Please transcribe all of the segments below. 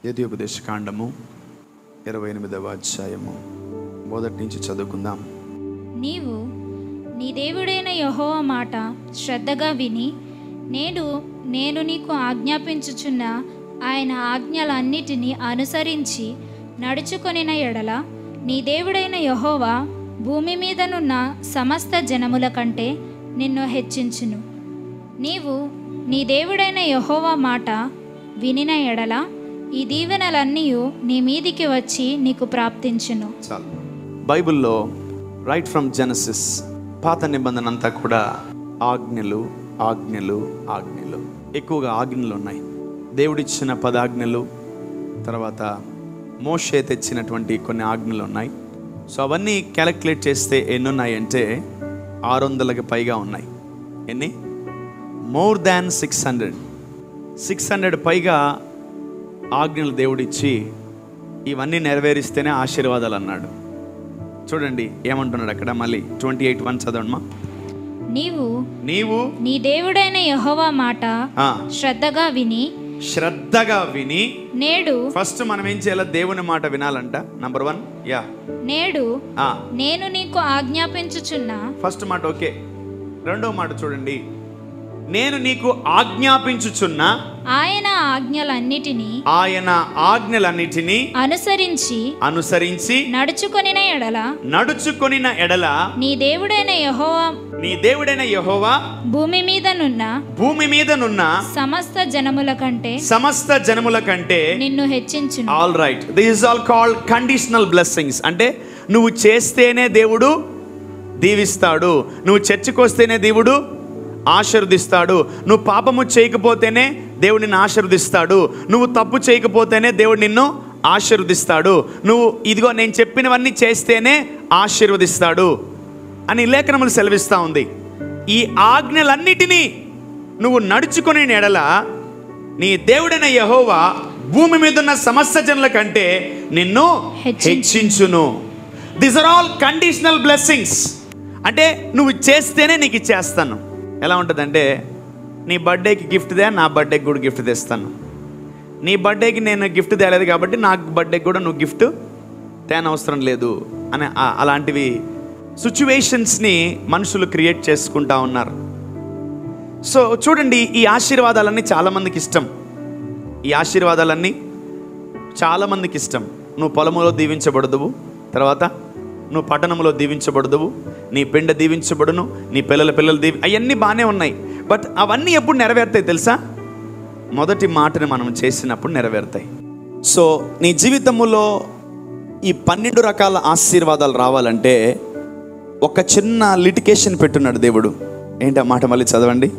ద్వితీయోపదేశకాండము 28వ అధ్యాయము మొదటి నుంచి చదువుకుందాం. నీవు నీ దేవుడైన యెహోవా మాట శ్రద్ధగా విని నేను నీకు ఆజ్ఞాపించుచున్న ఆయన ఆజ్ఞలన్నిటినీ అనుసరించి నడుచుకొనిన ఎడల నీ దేవుడైన యెహోవా భూమి మీదనున్న సమస్త జనముల కంటే నిన్ను హెచ్చించును. నీవు నీ దేవుడైన యెహోవా మాట వినిన ఎడల ఈ దీవెనలన్నీ నీ మీదికి వచ్చి నీకు ప్రాప్తించును. చాలు. బైబిల్లో రైట్ ఫ్రమ్ జెనసిస్ పాత నిబంధన అంతా కూడా ఆజ్ఞలు ఆజ్ఞలు ఆజ్ఞలు, ఎక్కువగా ఆజ్ఞలు ఉన్నాయి. దేవుడిచ్చిన 10 ఆజ్ఞలు, తర్వాత మోషే తెచ్చినటువంటి కొన్ని ఆజ్ఞలు ఉన్నాయి. సో అవన్నీ క్యాలిక్యులేట్ చేస్తే ఎన్ని ఉన్నాయి అంటే 600కి పైగా ఉన్నాయి. ఎన్ని? మోర్ దాన్ 600 పైగా ఆజ్ఞలు దేవుడిచ్చి ఇవన్నీ నెరవేరిస్తేనే ఆశీర్వాదాలు అన్నాడు. చూడండి ఏమంటున్నాడు అక్కడ. మళ్ళీ 28:1 చదవమ్మా. నీవు నీ దేవుడైన యెహోవా మాట శ్రద్ధగా విని నేడు ఫస్ట్ మనం ఏం చేయాలి? దేవుని మాట వినాలంట. నంబర్ 1 నేడు నేను నీకు ఆజ్ఞాపించుచున్న ఫస్ట్ మాట ఓకే. రెండో మాట చూడండి. నేను నీకు ఆజ్ఞాపించుచున్న ఆయన ఆజ్ఞలన్నిటినీ అనుసరించి నడుచుకొనిన ఎడల నీ దేవుడైన యెహోవా భూమి మీదనున్న సమస్త జనముల కంటే నిన్ను హెచ్చించును. All right, this is all called conditional blessings. అంటే నువ్వు చేస్తేనే దేవుడు దీవిస్తాడు, నువ్వు చర్చికి వస్తేనే దేవుడు ఆశీర్వదిస్తాడు, నువ్వు పాపము చేయకపోతేనే దేవుడు నిన్ను ఆశీర్వదిస్తాడు, నువ్వు తప్పు చేయకపోతేనే దేవుడు నిన్ను ఆశీర్వదిస్తాడు, నువ్వు ఇదిగో నేను చెప్పినవన్నీ చేస్తేనే ఆశీర్వదిస్తాడు అని లేఖనములు సెలవిస్తూ ఉంది. ఈ ఆజ్ఞలన్నిటినీ నువ్వు నడుచుకునే ఎడల నీ దేవుడైన యెహోవా భూమి మీద ఉన్న సమస్త జనుల కంటే నిన్ను హెచ్చించును. These are all conditional blessings. అంటే నువ్వు చేస్తేనే నీకు ఇచ్చేస్తాను. ఎలా ఉంటుందంటే, నీ బర్త్డేకి గిఫ్ట్ దే, నా బర్త్డేకి కూడా గిఫ్ట్ తెస్తాను. నీ బర్త్డేకి నేను గిఫ్ట్ తేలేదు కాబట్టి నాకు బర్త్డేకి కూడా నువ్వు గిఫ్ట్ తేనవసరం లేదు అని అలాంటివి సిచ్యువేషన్స్ని మనుషులు క్రియేట్ చేసుకుంటా ఉన్నారు. సో చూడండి, ఈ ఆశీర్వాదాలన్నీ చాలామందికి ఇష్టం. ఈ ఆశీర్వాదాలన్నీ చాలామందికి ఇష్టం. నువ్వు పొలములో దీవించబడదువు, తర్వాత నువ్వు పట్టణంలో దీవించబడదువు, నీ పిండ దీవించబడును, నీ పిల్లలు అవన్నీ బాగానే ఉన్నాయి. బట్ అవన్నీ ఎప్పుడు నెరవేరుతాయి తెలుసా? మొదటి మాటని మనం చేసినప్పుడు నెరవేరుతాయి. సో నీ జీవితంలో ఈ 12 రకాల ఆశీర్వాదాలు రావాలంటే ఒక చిన్న లిటికేషన్ పెట్టున్నాడు దేవుడు. ఏంటి ఆ మాట? మళ్ళీ చదవండి.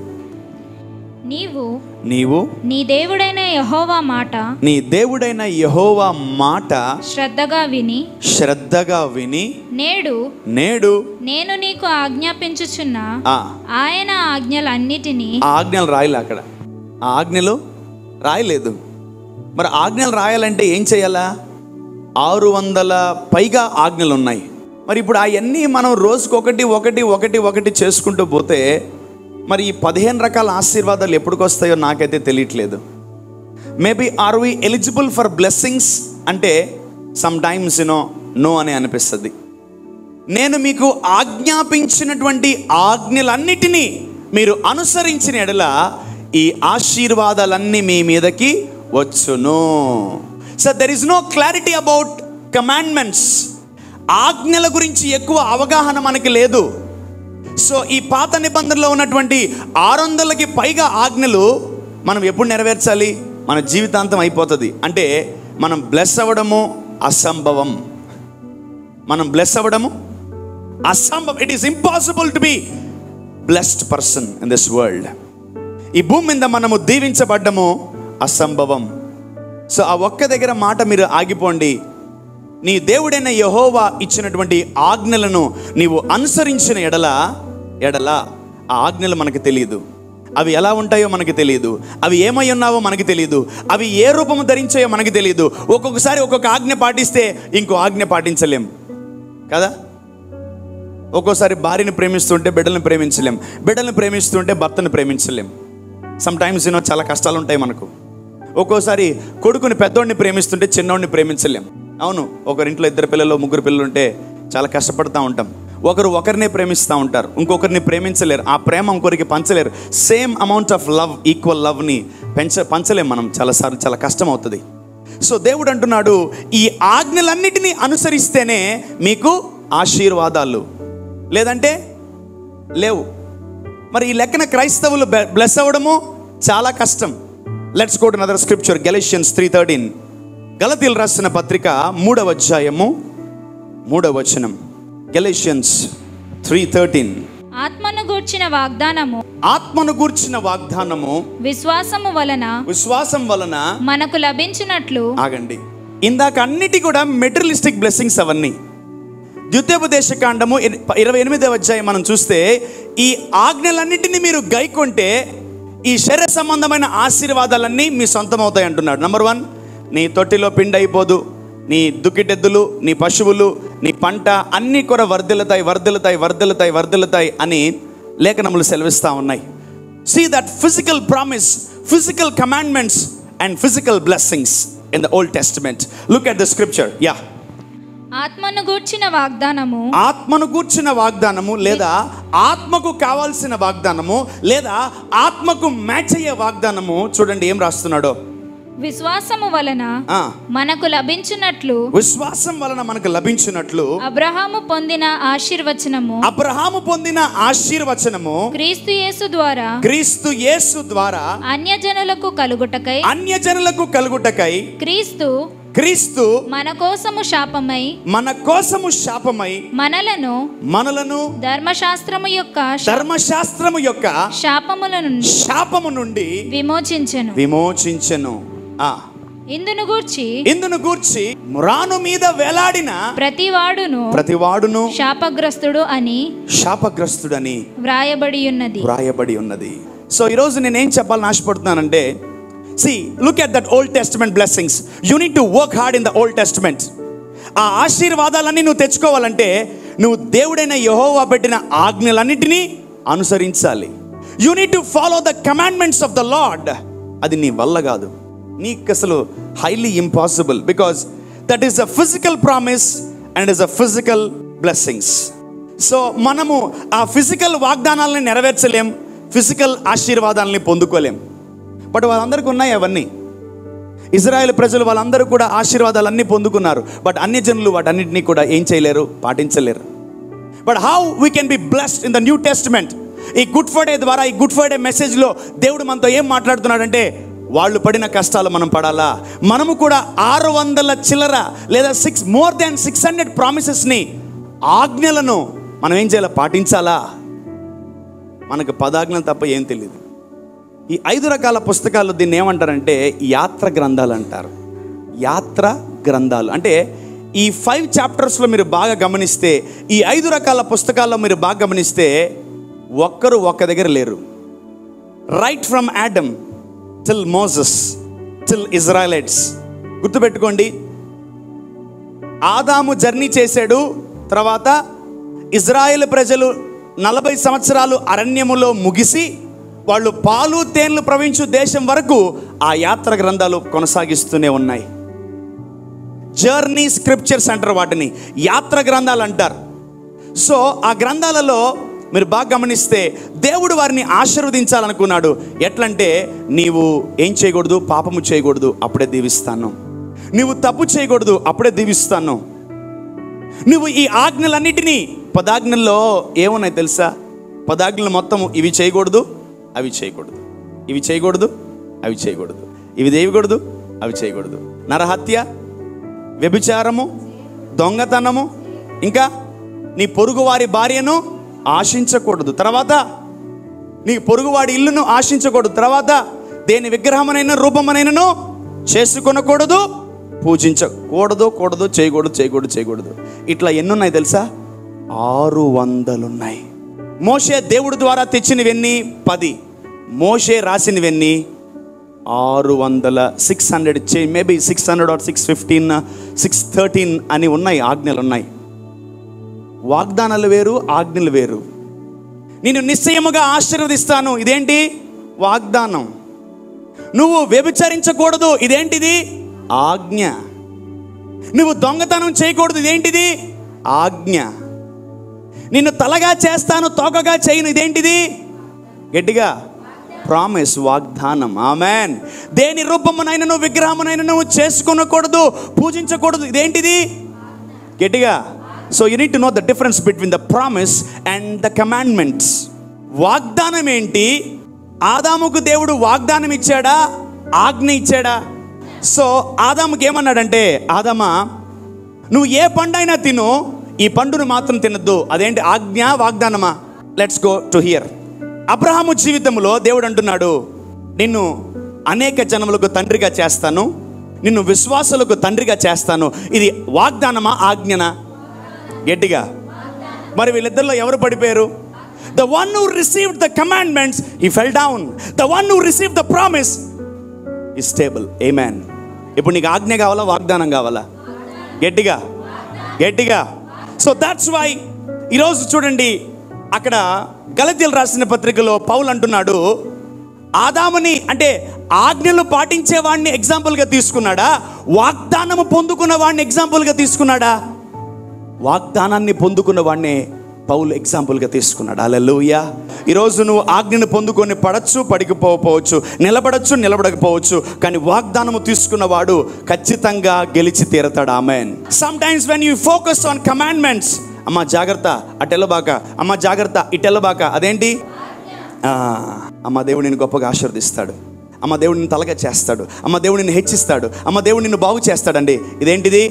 నీవు నీ దేవుడైన యెహోవా మాట శ్రద్ధగా విని నేడు నేను నీకు ఆజ్ఞాపించుచున్న ఆయన ఆజ్ఞలన్నిటినీ. ఆజ్ఞలు రాయలే అక్కడ, ఆజ్ఞలు రాయలేదు. మరి ఆజ్ఞలు రాయాలంటే ఏం చేయాలా? 600 పైగా ఆజ్ఞలు ఉన్నాయి. మరి ఇప్పుడు అవన్నీ మనం రోజుకొకటి చేసుకుంటూ పోతే మరి ఈ 15 రకాల ఆశీర్వాదాలు ఎప్పటికి వస్తాయో నాకైతే తెలియట్లేదు. Maybe are we eligible for blessings అంటే సమ్ టైమ్స్ నో అని అనిపిస్తుంది. నేను మీకు ఆజ్ఞాపించినటువంటి ఆజ్ఞలన్నిటినీ మీరు అనుసరించిన ఎడల ఈ ఆశీర్వాదాలన్నీ మీ మీదకి వచ్చును. So there is no clarity about commandments. ఆజ్ఞల గురించి ఎక్కువ అవగాహన మనకి లేదు. సో ఈ పాత నిబంధనలో ఉన్నటువంటి 600కి పైగా ఆజ్ఞలు మనం ఎప్పుడు నెరవేర్చాలి? మన జీవితాంతం అయిపోతుంది. అంటే మనం బ్లెస్ అవ్వడము అసంభవం. It is impossible to be blessed person in this world. ఈ భూమి మీద మనము దీవించబడ్డము అసంభవం. సో ఆ ఒక్క దగ్గర మాట మీరు ఆగిపోండి. నీ దేవుడైన యెహోవా ఇచ్చినటువంటి ఆజ్ఞలను నీవు అనుసరించిన ఎడల ఆ ఆజ్ఞలు మనకు తెలియదు. అవి ఎలా ఉంటాయో మనకి తెలియదు, అవి ఏమై ఉన్నావో మనకి తెలియదు, అవి ఏ రూపము ధరించాయో మనకి తెలియదు. ఒక్కొక్కసారి ఒక్కొక్క ఆజ్ఞ పాటిస్తే ఇంకో ఆజ్ఞ పాటించలేం కదా. ఒక్కోసారి భార్యని ప్రేమిస్తుంటే బిడ్డలను ప్రేమించలేం, బిడ్డలను ప్రేమిస్తుంటే భర్తను ప్రేమించలేం. సమ్ టైమ్స్ చాలా కష్టాలు ఉంటాయి మనకు. ఒక్కోసారి కొడుకుని పెద్దోడిని ప్రేమిస్తుంటే చిన్నోడిని ప్రేమించలేం. అవును, ఒకరింట్లో 2 పిల్లలు 3 పిల్లలు ఉంటే చాలా కష్టపడుతూ ఉంటాం. ఒకరినే ప్రేమిస్తూ ఉంటారు, ఇంకొకరిని ప్రేమించలేరు, ఆ ప్రేమ ఇంకొకరికి పంచలేరు. Same amount of love, equal లవ్ని పంచలేం మనం చాలాసార్లు, చాలా కష్టం అవుతుంది. సో దేవుడు అంటున్నాడు, ఈ ఆజ్ఞలన్నిటినీ అనుసరిస్తేనే మీకు ఆశీర్వాదాలు, లేదంటే లేవు. మరి ఈ లెక్కన క్రైస్తవులు బ్లెస్ అవ్వడము చాలా కష్టం. Let's go to another scripture, Galatians 3:13. గలతీయులు రాసిన పత్రిక 3వ అధ్యాయము 3వ వచనం. గెలషియన్స్ 3:13. ఆత్మను గూర్చిన వాగ్దానము విశ్వాసం వలన మనకు లభించినట్లు. ఆగండి, ఇందాక అన్నిటి కూడా మెటీరియలిస్టిక్ బ్లెస్సింగ్స్ అవన్నీ. ద్వితీయోపదేశ కాండము 28వ అధ్యాయం మనం చూస్తే, ఈ ఆజ్ఞలన్నిటిని మీరు గైకొంటే ఈ శరీర సంబంధమైన ఆశీర్వాదాలన్నీ మీ సొంతం అవుతాయి అంటున్నాడు. నంబర్ 1, నీ తొట్టిలో పిండి అయిపోదు, నీ దుక్కిటెద్దులు, నీ పశువులు, నీ పంట అన్నీ కూడా వర్ధిల్లుతాయి అని లేఖనములు సెలవిస్తూ ఉన్నాయి. See that physical promise, physical commandments and physical blessings in the old testament. Look at the scripture. Yeah, ఆత్మను గూర్చిన వాగ్దానము లేదా ఆత్మకు కావాల్సిన వాగ్దానము లేదా ఆత్మకు మ్యాచ్ అయ్యే వాగ్దానము. చూడండి ఏం రాస్తున్నాడో, విశ్వాసము వలన మనకు లభించినట్లు అబ్రహాము పొందిన ఆశీర్వచనము క్రీస్తు యేసు ద్వారా అన్యజనులకు కలుగుటకై క్రీస్తు మన కోసము శాపమై మనలను ధర్మశాస్త్రము యొక్క శాపము నుండి విమోచించెను. ఇందును గూర్చి రాను మీద వేలాడిన ప్రతివాడును శాపగ్రస్తుడని వ్రాయబడి ఉన్నది. సో ఈరోజు నేనేం చెప్పాలని ఆశపడుతున్నానంటే, see, look at that Old Testament blessings. You need to work hard in the Old Testament. ఆ ఆశీర్వాదాలన్నీ నువ్వు తెచ్చుకోవాలంటే నువ్వు దేవుడైన యెహోవా పెట్టిన ఆజ్ఞలన్నిటినీ అనుసరించాలి. You need to follow the commandments of the Lord. అది నీ వల్ల కాదు, నీకు అసలు highly impossible, because that is a physical promise and it is a physical blessings. So మనము ఆ ఫిజికల్ వాగ్దానాలని నెరవేర్చలేం, ఫిజికల్ ఆశీర్వాదాలని పొందుకోలేం. బట్ వాళ్ళందరికీ ఉన్నాయి అవన్నీ. ఇజ్రాయెల్ ప్రజలు వాళ్ళందరూ కూడా ఆశీర్వాదాలన్నీ పొందుకున్నారు. బట్ అన్య జనులు వాటన్నిటినీ కూడా ఏం చేయలేరు, పాటించలేరు. But how we can be blessed in the New Testament? ఈ గుడ్ ఫ్రైడే ద్వారా, ఈ గుడ్ ఫ్రైడే మెసేజ్లో దేవుడు మనతో ఏం మాట్లాడుతున్నాడంటే, వాళ్ళు పడిన కష్టాలు మనం పడాలా, మనము కూడా 600 చిల్లర లేదా more than 600 ప్రామిసెస్ని, ఆజ్ఞలను మనం ఏం చేయాలా, పాటించాలా. మనకు 10 ఆజ్ఞలు తప్ప ఏం తెలియదు. ఈ 5 రకాల పుస్తకాలు దీన్ని ఏమంటారంటే యాత్ర గ్రంథాలు అంటారు. యాత్ర గ్రంథాలు అంటే ఈ 5 చాప్టర్స్లో మీరు బాగా గమనిస్తే, ఈ 5 రకాల పుస్తకాల్లో మీరు బాగా గమనిస్తే ఒక్కరు ఒక్క దగ్గర లేరు. Right from Adam till Moses till Israelites. గుర్తుపెట్టుకోండి, ఆదాము జర్నీ చేశాడు, తర్వాత ఇజ్రాయెల్ ప్రజలు 40 సంవత్సరాలు అరణ్యములో ముగిసి వాళ్ళు పాలు తేనెలు ప్రవహించు దేశం వరకు ఆ యాత్ర గ్రంథాలు కొనసాగిస్తూనే ఉన్నాయి. జర్నీ స్క్రిప్చర్స్ అంటారు వాటిని, యాత్ర గ్రంథాలు అంటారు. సో ఆ గ్రంథాలలో మీరు బాగా గమనిస్తే దేవుడు వారిని ఆశీర్వదించాలనుకున్నాడు. ఎట్లంటే, నీవు ఏం చేయకూడదు, పాపము చేయకూడదు, అప్పుడే దీవిస్తాను. నువ్వు తప్పు చేయకూడదు, అప్పుడే దీవిస్తాను. నువ్వు ఈ ఆజ్ఞలన్నిటినీ, 10 ఆజ్ఞల్లో ఏమున్నాయి తెలుసా? 10 ఆజ్ఞలు మొత్తం ఇవి చేయకూడదు, అవి చేయకూడదు, ఇవి చేయకూడదు, అవి చేయకూడదు, ఇవి చేయకూడదు, అవి చేయకూడదు. నరహత్య, వ్యభిచారము, దొంగతనము, ఇంకా నీ పొరుగువారి భార్యను ఆశించకూడదు, తర్వాత నీ పొరుగువాడి ఇల్లును ఆశించకూడదు, తర్వాత దేని విగ్రహమనైనా రూపమనైనను చేసుకొనకూడదు, పూజించకూడదు, చేయకూడదు. ఇట్లా ఎన్నున్నాయి తెలుసా? 600 ఉన్నాయి. మోషే దేవుడి ద్వారా తెచ్చినవన్నీ 10, మోషే రాసినవన్నీ 600, 600, మేబీ 600 or 615, 613 అని ఉన్నాయి, ఆజ్ఞలు ఉన్నాయి. వాగ్దానాలు వేరు, ఆజ్ఞలు వేరు. నేను నిశ్చయముగా ఆశీర్వదిస్తాను, ఇదేంటి? వాగ్దానం. నువ్వు వ్యభిచరించకూడదు, ఇదేంటిది? ఆజ్ఞ. నువ్వు దొంగతనం చేయకూడదు, ఇదేంటిది? ఆజ్ఞ. నిన్ను తలగా చేస్తాను తోకగా చేయను, ఇదేంటిది? గట్టిగా ప్రామిస్, వాగ్దానం. ఆమెన్. దేని రూపమునైనను విగ్రహమునైనను చేసుకొనకూడదు, పూజించకూడదు, ఇదేంటిది? గట్టిగా. So you need to know the difference between the promise and the commandments. వాగ్దానం ఏంటి? ఆదాముకు దేవుడు వాగ్దానం ఇచ్చాడా, ఆజ్ఞ ఇచ్చాడా? సో ఆదాముకి ఏమన్నాడంటే, ఆదామా నువ్వు ఏ పండు అయినా తిను, ఈ పండును మాత్రం తినద్దు. అదేంటి? ఆజ్ఞ, వాగ్దానమా? Let's go to here. Abraham జీవితంలో దేవుడు అంటున్నాడు, నిన్ను అనేక జనములకు తండ్రిగా చేస్తాను, నిన్ను విశ్వాసులకు తండ్రిగా చేస్తాను. ఇది వాగ్దానమా, ఆజ్ఞనా? గట్టిగా. మరి వీళ్ళిద్దరిలో ఎవరు పడిపోయారు? The one who received the commandments, he fell down. The one who received the promise is stable. Amen. ఇప్పుడు నీకు ఆజ్ఞ కావాలా, వాగ్దానం కావాలా? గట్టిగా, గట్టిగా. సో దట్స్ వై ఈరోజు చూడండి, అక్కడ గలతీయులు రాసిన పత్రికలో పౌలు అంటున్నాడు, ఆదాముని అంటే ఆజ్ఞలు పాటించే వాడిని ఎగ్జాంపుల్గా తీసుకున్నాడా, వాగ్దానము పొందుకున్న వాడిని ఎగ్జాంపుల్గా తీసుకున్నాడా? వాగ్దానాన్ని పొందుకున్న వాడిని పౌలు ఎగ్జాంపుల్గా తీసుకున్నాడు. హల్లెలూయా. ఈరోజు నువ్వు ఆజ్ఞను పొందుకొని పడచ్చు, పడికిపోవచ్చు, నిలబడచ్చు, నిలబడకపోవచ్చు, కానీ వాగ్దానము తీసుకున్నవాడు ఖచ్చితంగా గెలిచి తీరతాడు. ఆమేన్. Sometimes when you focus on commandments, అమ్మ జాగ్రత్త అటెల్లబాక, అమ్మ జాగ్రత్త ఇటెల్లబాక, అదేంటి? అమ్మ దేవుడు నిన్ను గొప్పగా ఆశీర్వదిస్తాడు, అమ్మ దేవుడు నిన్ను తలగా చేస్తాడు, అమ్మ దేవుడు నిన్ను హెచ్చిస్తాడు, అమ్మ దేవుడు నిన్ను బాగు చేస్తాడండి. ఇదేంటిది?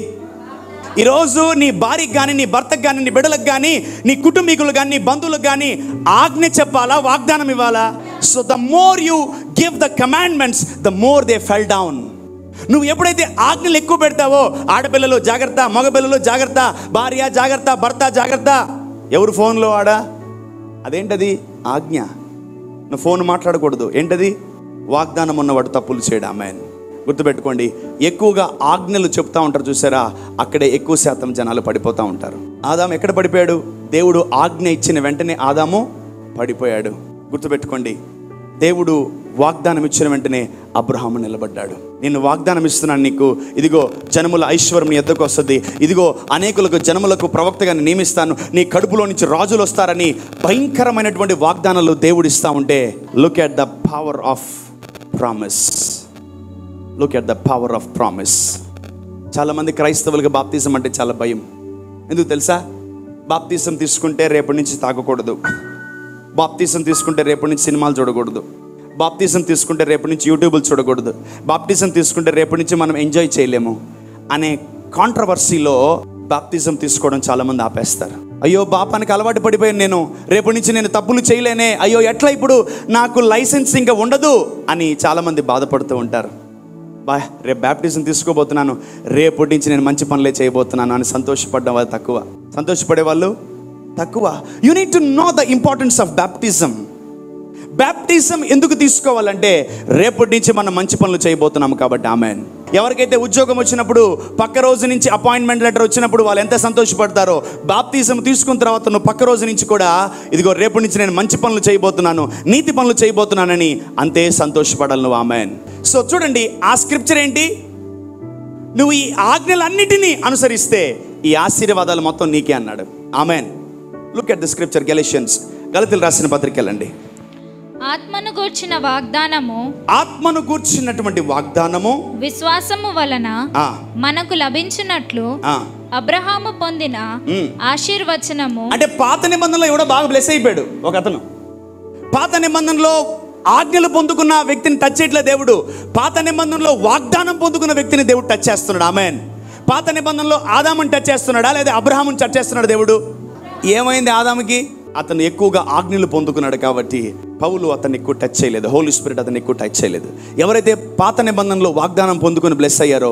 ఈరోజు నీ భార్యకి కానీ, నీ భర్తకు కానీ, నీ బిడ్డలకు కానీ, నీ కుటుంబీకులు కానీ, నీ బంధువులకు కానీ ఆజ్ఞ చెప్పాలా, వాగ్దానం ఇవ్వాలా? So the more you give the commandments, the more they fell down. నువ్వు ఎప్పుడైతే ఆజ్ఞలు ఎక్కువ పెడతావో, ఆడపిల్లలు జాగ్రత్త, మగపిల్లలు జాగ్రత్త, భార్య జాగ్రత్త, భర్త జాగ్రత్త, ఎవరు ఫోన్లో ఆడా, అదేంటది? ఆజ్ఞ. నువ్వు ఫోన్ మాట్లాడకూడదు, ఏంటది? వాగ్దానం ఉన్నవాడు తప్పులు చేయడం. ఆమేన్. గుర్తుపెట్టుకోండి, ఎక్కువగా ఆజ్ఞలు చెప్తా ఉంటారు చూసారా, అక్కడే ఎక్కువ శాతం జనాలు పడిపోతూ ఉంటారు. ఆదాము ఎక్కడ పడిపోయాడు? దేవుడు ఆజ్ఞ ఇచ్చిన వెంటనే ఆదాము పడిపోయాడు. గుర్తుపెట్టుకోండి, దేవుడు వాగ్దానం ఇచ్చిన వెంటనే అబ్రహాము నిలబడ్డాడు. నేను వాగ్దానం ఇస్తున్నాను నీకు, ఇదిగో జనముల ఐశ్వర్యం నీ ఎద్దకు వస్తుంది, ఇదిగో అనేకులకు జనములకు ప్రవక్తగా నియమిస్తాను, నీ కడుపులో నుంచి రాజులు వస్తారని భయంకరమైనటువంటి వాగ్దానాలు దేవుడు ఇస్తా ఉంటే, look at the power of promise. Look at the power of promise. చాలామంది క్రైస్తవులకు బాప్తిజం అంటే చాలా భయం. ఎందుకు తెలుసా? బాప్తిజం తీసుకుంటే రేపటి నుంచి తాగకూడదు, బాప్తిజం తీసుకుంటే రేపటి నుంచి సినిమాలు చూడకూడదు, బాప్తిజం తీసుకుంటే రేపటి నుంచి యూట్యూబ్లు చూడకూడదు, బాప్తిజం తీసుకుంటే రేపటి నుంచి మనం ఎంజాయ్ చేయలేము అనే కాంట్రవర్సీలో బాప్తిజం తీసుకోవడం చాలామంది ఆపేస్తారు. అయ్యో పాపానికి అలవాటు పడిపోయాను నేను, రేపటి నుంచి నేను తప్పులు చేయలేనే, అయ్యో ఎట్లా ఇప్పుడు నాకు లైసెన్స్ ఇంకా ఉండదు అని చాలామంది బాధపడుతూ ఉంటారు. రేపు బ్యాప్టిజం తీసుకోబోతున్నాను, రేపటి నుంచి నేను మంచి పనులే చేయబోతున్నాను అని సంతోషపడ్డం వాళ్ళు తక్కువ, సంతోషపడే వాళ్ళు తక్కువ. You need to know the importance of baptism. Baptism ఎందుకు తీసుకోవాలంటే రేపటి నుంచి మనం మంచి పనులు చేయబోతున్నాము కాబట్టి. ఆమేన్. ఎవరికైతే ఉద్యోగం వచ్చినప్పుడు పక్క రోజు నుంచి అపాయింట్మెంట్ లెటర్ వచ్చినప్పుడు వాళ్ళు ఎంత సంతోషపడతారో, బాప్తిజం తీసుకున్న తర్వాత నువ్వు పక్క రోజు నుంచి కూడా ఇదిగో రేపటి నుంచి నేను మంచి పనులు చేయబోతున్నాను, నీతి పనులు చేయబోతున్నానని అంతే సంతోషపడాలి నువ్వు. ఆమేన్. సో చూడండి, ఆ స్క్రిప్చర్ ఏంటి? నువ్వు ఈ ఆజ్ఞలన్నిటినీ అనుసరిస్తే ఈ ఆశీర్వాదాలు మొత్తం నీకే అన్నాడు. ఆమేన్. Look at the scripture. Galatians, గలతీయులు రాసిన పత్రిక వెళ్ళండి. ఆత్మను గూర్చిన వాగ్దానము, ఆత్మను గూర్చినటువంటి వాగ్దానము విశ్వాసము వలన మనకు లభించినట్లు అబ్రహాము పొందిన ఆశీర్వచనము. అంటే పాత నిబంధనలో ఎవడో బాగా బ్లెస్ అయిపోయాడు ఒక అతను. పాత నిబంధనలో ఆజ్ఞలు పొందుకున్న వ్యక్తిని టచ్ చేయట్లేదు దేవుడు, పాత నిబంధనలో వాగ్దానం పొందుకున్న వ్యక్తిని దేవుడు టచ్ చేస్తున్నాడు. ఆమేన్. పాత నిబంధనలో ఆదాముని టచ్ చేస్తున్నాడా లేదా అబ్రహాముని టచ్ చేస్తున్నాడు దేవుడు? ఏమైంది ఆదాముకి? అతను ఎక్కువగా ఆజ్ఞలు పొందుకున్నాడు కాబట్టి పౌలు అతన్ని ఎక్కువ టచ్ చేయలేదు, హోలీ స్పిరిట్ అతన్ని ఎక్కువ టచ్ చేయలేదు. ఎవరైతే పాత నిబంధనలో వాగ్దానం పొందుకుని బ్లెస్ అయ్యారో,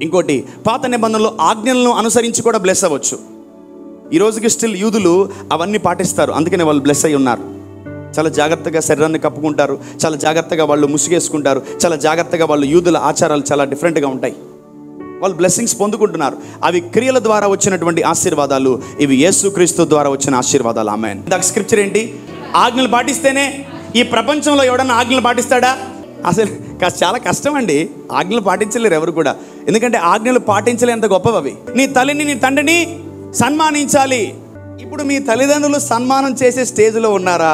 ఇంకోటి పాత నిబంధనలో ఆజ్ఞలను అనుసరించి కూడా బ్లెస్ అవ్వచ్చు. ఈ రోజుకి స్టిల్ యూదులు అవన్నీ పాటిస్తారు, అందుకనే వాళ్ళు బ్లెస్ అయి ఉన్నారు. చాలా జాగ్రత్తగా శరీరాన్ని కప్పుకుంటారు, చాలా జాగ్రత్తగా వాళ్ళు ముసుగేసుకుంటారు, చాలా జాగ్రత్తగా వాళ్ళు యూదుల ఆచారాలు చాలా డిఫరెంట్గా ఉంటాయి. వాళ్ళు బ్లెస్సింగ్స్ పొందుకుంటున్నారు. అవి క్రియల ద్వారా వచ్చినటువంటి ఆశీర్వాదాలు, ఇవి యేసుక్రీస్తు ద్వారా వచ్చిన ఆశీర్వాదాలు. ఆమేన్. దాని స్క్రిప్చర్ ఏంటి? ఆజ్ఞలు పాటిస్తేనే. ఈ ప్రపంచంలో ఎవడన్నా ఆజ్ఞలు పాటిస్తాడా? అసలు చాలా కష్టం అండి. ఆజ్ఞలు పాటించలేరు ఎవరు కూడా, ఎందుకంటే ఆజ్ఞలు పాటించలేంత గొప్పవి అవి. నీ తల్లిని నీ తండ్రిని సన్మానించాలి. ఇప్పుడు మీ తల్లిదండ్రులు సన్మానం చేసే స్టేజ్లో ఉన్నారా?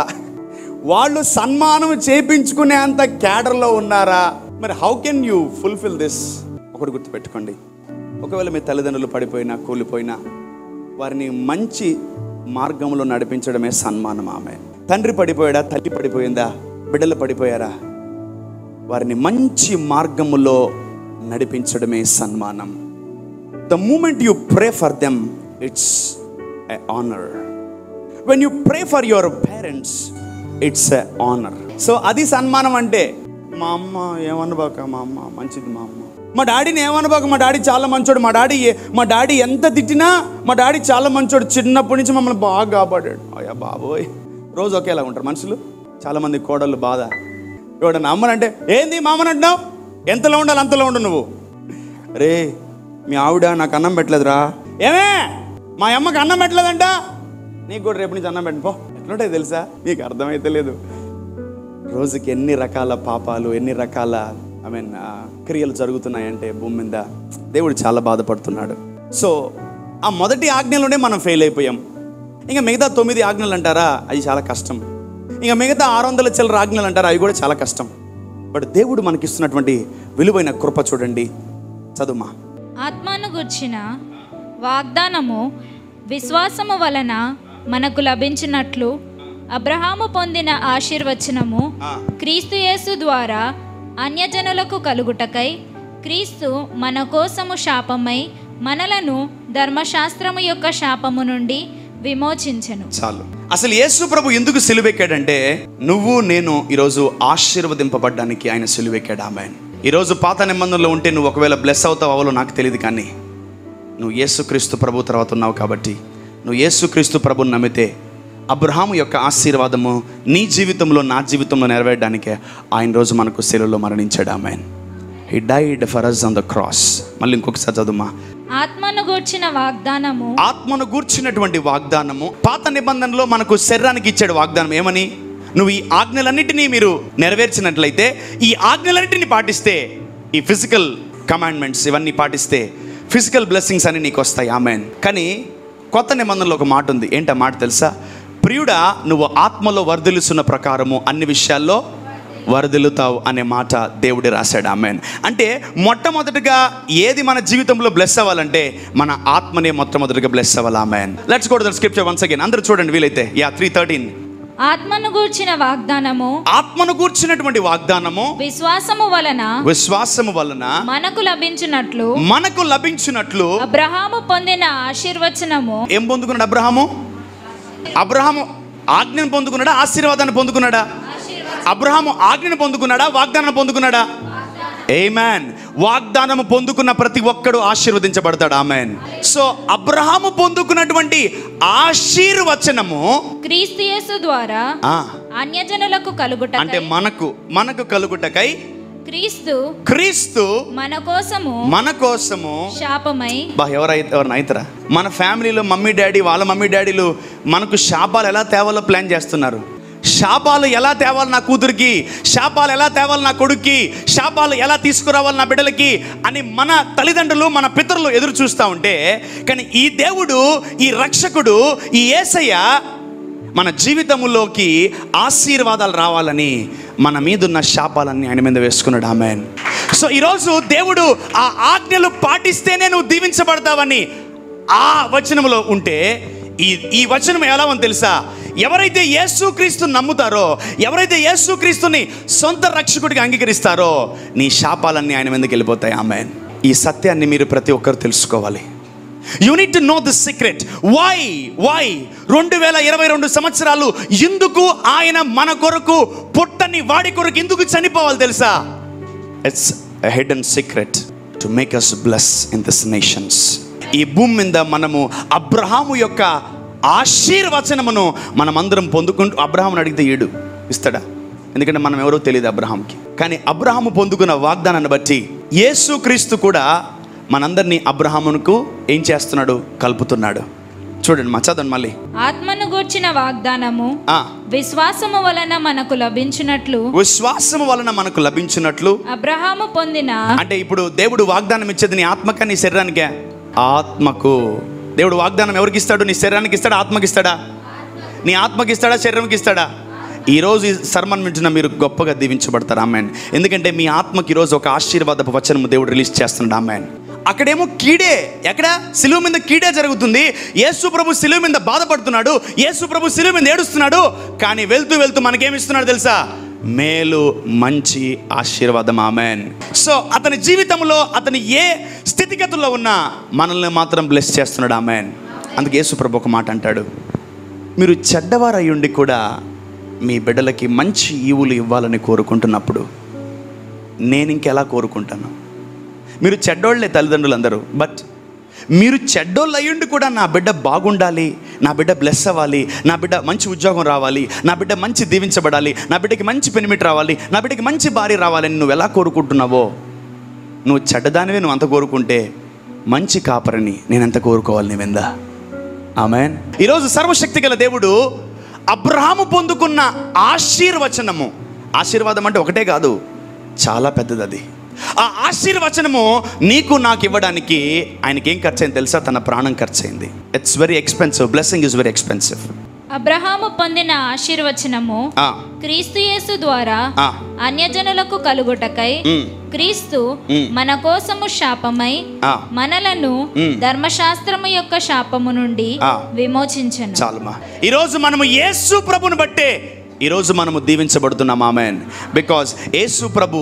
వాళ్ళు సన్మానం చేయించుకునే అంత క్యాడర్లో ఉన్నారా? మరి how can you fulfil this? ఒకటి గుర్తుపెట్టుకోండి, ఒకవేళ మీ తల్లిదండ్రులు పడిపోయినా కూలిపోయినా వారిని మంచి మార్గంలో నడిపించడమే సన్మానం. ఆమె తండ్రి పడిపోయాడా, తల్లి పడిపోయిందా, బిడ్డలు పడిపోయారా, వారిని మంచి మార్గములో నడిపించడమే సన్మానం. The moment you pray for them, it's a honour. When you pray for your parents, it's a honour. So అది సన్మానం అంటే. మా అమ్మ ఏమనబాక, మా అమ్మ మంచిది, మా అమ్మ. మా డాడీని ఏమనబాక, మా డాడీ చాలా మంచోడు. మా డాడీ ఎంత తిట్టినా మా డాడీ చాలా మంచోడు. చిన్నప్పటి నుంచి మమ్మల్ని బాగా కాపాడాడు. అయ్యా బాబోయ్, రోజు ఒకేలా ఉంటారు మనుషులు. చాలామంది కోడళ్ళు బాధ. ఎవడన్నా అమ్మనంటే ఏంది మామని అంటున్నావు, ఎంతలో ఉండాలి అంతలో ఉండు నువ్వు. రే మీ ఆవిడ నాకు అన్నం పెట్టలేదురా. ఏమే మా అమ్మకి అన్నం పెట్టలేదంట, నీకు కూడా రేపు నుంచి అన్నం పెట్టిపో. ఎట్లుంటాయి తెలుసా, నీకు అర్థమైతే లేదు. రోజుకి ఎన్ని రకాల పాపాలు, ఎన్ని రకాల క్రియలు జరుగుతున్నాయంటే భూమి మీద. దేవుడు చాలా బాధపడుతున్నాడు. సో ఆ మొదటి ఆజ్ఞలోనే మనం ఫెయిల్ అయిపోయాం. ఇంకా మిగతా 9 ఆజ్ఞలు అంటారా, అది చాలా కష్టం. ఇంకా మిగతా 600 చిల్లర ఆజ్ఞలు అంటారా, అవి కూడా చాలా కష్టం. బట్ దేవుడు మనకిస్తున్నటువంటి విలువైన కృప చూడండి. చదువుమా. ఆత్మను గూర్చిన వాగ్దానము విశ్వాసము వలన మనకు లభించినట్లు అబ్రహాము పొందిన ఆశీర్వచనము క్రీస్తు యేసు ద్వారా అన్యజనులకు కలుగుటకై క్రీస్తు మన కోసము శాపమై మనలను ధర్మశాస్త్రము యొక్క శాపము నుండి విమోచించెను. చాలు. అసలు యేసు ప్రభు ఎందుకు సిలువెక్కాడంటే, నువ్వు నేను ఈరోజు ఆశీర్వదింపబడ్డానికి ఆయన సిలువెక్కాడు. ఆమేన్. ఈరోజు పాత నిబంధనలో ఉంటే నువ్వు ఒకవేళ బ్లెస్ అవుతావు అవలో నాకు తెలియదు, కానీ నువ్వు యేసుక్రీస్తు ప్రభు తర్వాత ఉన్నావు కాబట్టి నువ్వు యేసుక్రీస్తు ప్రభుని నమ్మితే అబ్రహాము యొక్క ఆశీర్వాదము నీ జీవితంలో నా జీవితంలో నెరవేరడానికే ఆయన రోజు మనకు శిలువలో మరణించాడు. ఆమేన్. He died for us on the cross. మళ్ళీ ఇంకొకసారి చదువుమా. ఆత్మను గూర్చిన వాగ్దానము, ఆత్మను గూర్చినటువంటి వాగ్దానము పాత నిబంధనలో మనకు శరీరానికి ఇచ్చాడు వాగ్దానం. ఏమని? నువ్వు ఈ ఆజ్ఞలన్నిటినీ మీరు నెరవేర్చినట్లయితే, ఈ ఆజ్ఞలన్నిటిని పాటిస్తే, ఈ ఫిజికల్ కమాండ్మెంట్స్ ఇవన్నీ పాటిస్తే ఫిజికల్ బ్లెస్సింగ్స్ అన్ని నీకు వస్తాయి. ఆమేన్. కానీ కొత్త నిబంధనలో ఒక మాట ఉంది. ఏంటా మాట తెలుసా? ప్రియుడా, నువ్వు ఆత్మలో వర్ధిల్లుతున్న ప్రకారము అన్ని విషయాల్లో వరదలుతావు అనే మాట దేవుడు రాశాడు. ఆమేన్. అంటే మొట్టమొదటిగా ఏది మన జీవితంలో బ్లెస్ అవ్వాలంటే మన ఆత్మనే మొట్టమొదటిగా బ్లెస్ అవ్వాలి. ఆమేన్. Let's go to the scripture once again. అందరూ చూడండి వీలైతే. 3:13. ఆత్మను గూర్చిన వాగ్దానము, ఆత్మను గూర్చినటువంటి వాగ్దానము విశ్వాసము వలన మనకు లభించినట్లు అబ్రహాము పొందిన ఆశీర్వచనము. ఏం పొందుకున్నాడు అబ్రహాము? అబ్రహాము ఆజ్ఞను పొందుకున్నాడా, ఆశీర్వాదాన్ని పొందుకున్నాడా? అబ్రహాము ఆజ్ఞను పొందుకున్నాడా, వాగ్దానాన్ని పొందుకున్నాడా? ఆమేన్. వాగ్దానము పొందుకున్న ప్రతి ఒక్కడు ఆశీర్వదించబడతాడు. ఆమేన్. సో అబ్రహాము పొందుకున్నటువంటి ఆశీర్వచనము క్రీస్తు యేసు ద్వారా అన్యజనులకు కలుగుటకై, అంటే మనకు కలుగుటకై క్రీస్తు మన కోసము శాపమై. ఎవరైనా అయితరా? మన ఫ్యామిలీలో మమ్మీ డాడీ, వాళ్ళ మమ్మీ డాడీలు మనకు శాపాలు ఎలా తేవాలో ప్లాన్ చేస్తున్నారు. శాపాలు ఎలా తేవాలి నా కూతురికి, శాపాలు ఎలా తేవాలి నా కొడుక్కి, శాపాలు ఎలా తీసుకురావాలి నా బిడ్డలకి అని మన తల్లిదండ్రులు, మన పితరులు ఎదురు చూస్తూ ఉంటే, కానీ ఈ దేవుడు, ఈ రక్షకుడు, ఈ యేసయ్య మన జీవితంలోకి ఆశీర్వాదాలు రావాలని మన మీదున్న శాపాలన్నీ ఆయన మీద వేసుకున్నాడు. ఆమేన్. సో ఈరోజు దేవుడు ఆ ఆజ్ఞలు పాటిస్తేనే నువ్వు దీవించబడతావని ఆ వచనంలో ఉంటే, ఈ వచనం ఎలా అని తెలుసా? ఎవరైతే యేసుక్రీస్తుని నమ్ముతారో, ఎవరైతే యేసుక్రీస్తుని సొంత రక్షకుడిగా అంగీకరిస్తారో, నీ శాపాలన్నీ ఆయన మీదకి వెళ్ళిపోతాయి. ఆమేన్. ఈ సత్యాన్ని మీరు ప్రతి ఒక్కరు తెలుసుకోవాలి. You need to know the secret. Why 2022 సంవత్సరాలు ఎందుకు ఆయన మన కొరకు, పుట్టని వాడి కొరకు ఎందుకు చనిపోవాలి తెలుసా? It's a hidden secret to make us bless in this nations. ఈ భూమి మీద మనము అబ్రహాము యొక్క ఆశీర్వచనమును మనమందరం పొందుకుంటూ, అబ్రహాముని అడిగితే ఇస్తాడా? ఎందుకంటే మనం ఎవరో తెలియదు అబ్రహాంకి. కానీ అబ్రహాము పొందుకున్న వాగ్దానాన్ని బట్టి యేసుక్రీస్తు కూడా మనందరినీ అబ్రహామునకు ఏం చేస్తున్నాడు? కలుపుతున్నాడు. చూడండి మా చదవండి మళ్ళీ. ఆత్మను గూర్చిన వాగ్దానము విశ్వాసము వలన మనకు లభించినట్లు, విశ్వాసము వలన మనకు లభించినట్లు అబ్రహాము పొందిన. అంటే ఇప్పుడు దేవుడు వాగ్దానం ఇచ్చేది నీ ఆత్మక, నీ శరీరానికే? ఆత్మకు. దేవుడు వాగ్దానం ఎవరికి ఇస్తాడు? నీ శరీరానికి ఇస్తాడా, ఆత్మకి ఇస్తాడా? నీ ఆత్మకి ఇస్తాడా, శరీరంకి ఇస్తాడా? ఈరోజు ఈ సర్మన్ వింటున్న మీరు గొప్పగా దీవించబడతారు. ఆమెన్. ఎందుకంటే మీ ఆత్మకి ఈరోజు ఒక ఆశీర్వాదపు వచనము దేవుడు రిలీజ్ చేస్తున్నాడు. ఆమెన్. అక్కడేమో కీడే, ఎక్కడ? సిలువ మీద కీడే జరుగుతుంది. యేసు ప్రభు సిలువ మీద బాధపడుతున్నాడు, యేసు ప్రభు సిలువ మీద ఏడుస్తున్నాడు. కానీ వెళ్తూ వెళ్తూ మనకేమిస్తున్నాడు తెలుసా? మేలు, మంచి ఆశీర్వాదం. ఆమెన్. సో అతని జీవితంలో అతని ఏ స్థితిగతుల్లో ఉన్నా మనల్ని మాత్రం బ్లెస్ చేస్తున్నాడు. ఆమెన్. అందుకే యేసు ప్రభు ఒక మాట అంటాడు, మీరు చెడ్డవారు అయ్యుండి కూడా మీ బిడ్డలకి మంచి ఈవులు ఇవ్వాలని కోరుకుంటున్నప్పుడు నేను ఇంకెలా కోరుకుంటాను? మీరు చెడ్డోళ్ళే తల్లిదండ్రులందరూ, బట్ మీరు చెడ్డోళ్ళు అయ్యుండి కూడా నా బిడ్డ బాగుండాలి, నా బిడ్డ బ్లెస్ అవ్వాలి, నా బిడ్డ మంచి ఉద్యోగం రావాలి, నా బిడ్డ మంచి దీవించబడాలి, నా బిడ్డకి మంచి పెనిమిటి రావాలి, నా బిడ్డకి మంచి భార్య రావాలని నువ్వు ఎలా కోరుకుంటున్నావో, నువ్వు చెడ్డదానివే నువ్వు అంత కోరుకుంటే మంచి కాపరిని నేను ఎంత కోరుకోవాలి నీవెందా? ఆమెన్. ఈరోజు సర్వశక్తి గల దేవుడు అబ్రహాము పొందుకున్న ఆశీర్వచనము, ఆశీర్వాదం అంటే ఒకటే కాదు, చాలా పెద్దది అది. ఆ ఆశీర్వచనము నీకు నాకు ఇవ్వడానికి ఆయనకి ఏం ఖర్చు అయింది తెలుసా? తన ప్రాణం ఖర్చు అయింది. It's very expensive. Blessing is very expensive. Abraham పొందిన ఆశీర్వచనము క్రీస్తు యేసు ద్వారా అన్యజనులకు కలుగుటకై క్రీస్తు మన కోసము శాపమై మనలను ధర్మశాస్త్రము యొక్క శాపము నుండి విమోచించెను. చాలుమా. ఈరోజు మనము యేసు ప్రభుని బట్టే ఈరోజు మనము దీవించబడుతున్నాం. ఆమేన్. బికాజ్ యేసు ప్రభు